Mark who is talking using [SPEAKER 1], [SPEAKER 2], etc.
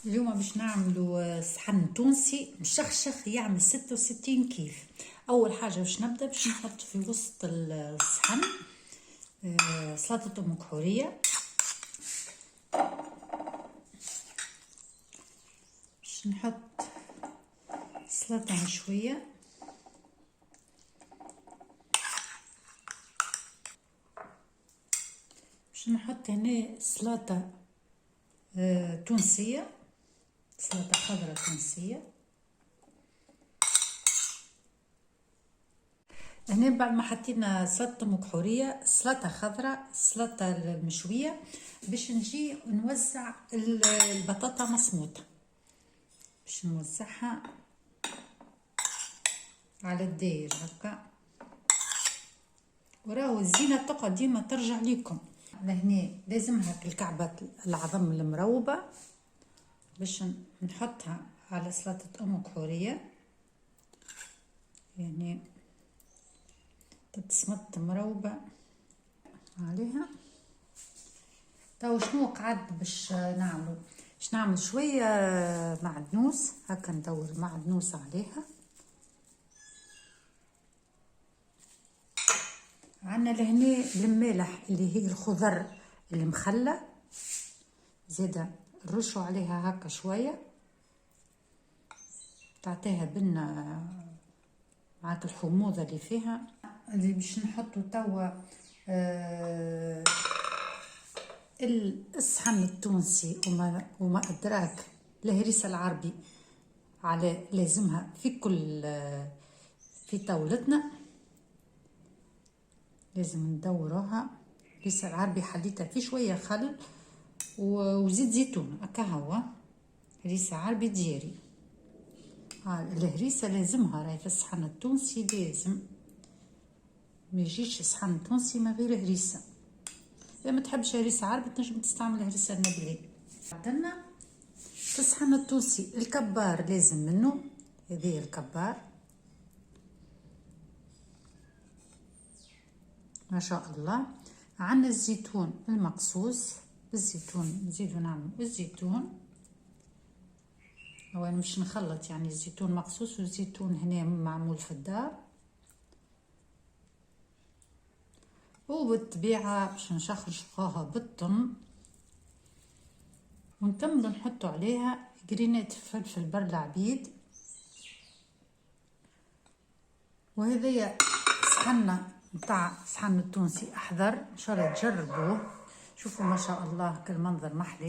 [SPEAKER 1] اليوم باش نعملوا صحن تونسي مشخشخ يعمل 66 كيف. اول حاجه باش نبدا باش نحط في وسط الصحن سلطه ام كحوريه، باش نحط سلطه مشويه، باش نحط هنا سلطه تونسيه، سلطه خضراء تونسيه. هنا بعد ما حطينا سلطه ام كحوريه، سلطه خضراء، سلطه المشويه، باش نجي نوزع البطاطا مصموطه، باش نوزعها على الداير هكا، وراهو الزينه تقعد ديما ترجع ليكم. لهنا لازمها الكعبه العظم المروبه باش نحطها على سلطه ام كحوريه، يعني تتصمت مروبه عليها. تو شنو قعد باش نعملو؟ باش نعمل شويه معدنوس هكا، ندور معدنوس عليها. عندنا لهنا المالح اللي هي الخضر المخلى، زيدا نرشو عليها هكا شويه تعطيها بنه معاك الحموضه اللي فيها. اللي باش نحطو توا الصحن التونسي وما أدراك الهريسة العربي، على لازمها في طاولتنا، لازم ندوروها. الهريسة العربي حليتها في شوية خل وزيت زيتون هكا، هو هريسة عربي دياري. الهريسة لازمها راهي في الصحن التونسي، لازم ما يجيش صحن تونسي من غير هريسة. إذا ما تحبش هريسة عربي تنجم تستعمل هريسة النبلي. عندنا في الصحن التونسي الكبار لازم منه، هذه الكبار ما شاء الله. عندنا الزيتون المقصوص، بالزيتون نزيدو نعمل الزيتون، هو مش نخلط يعني الزيتون مقصوص والزيتون هنا معمول في الدار. وبالطبيعة باش نشخشقوها بالثوم، ونكملو نحطو عليها قرينات فلفل برلعبيد. وهذايا صحنا نتاع صحن التونسي احضر، ان شاء الله تجربوه. شوفوا ما شاء الله كل منظر محلاه.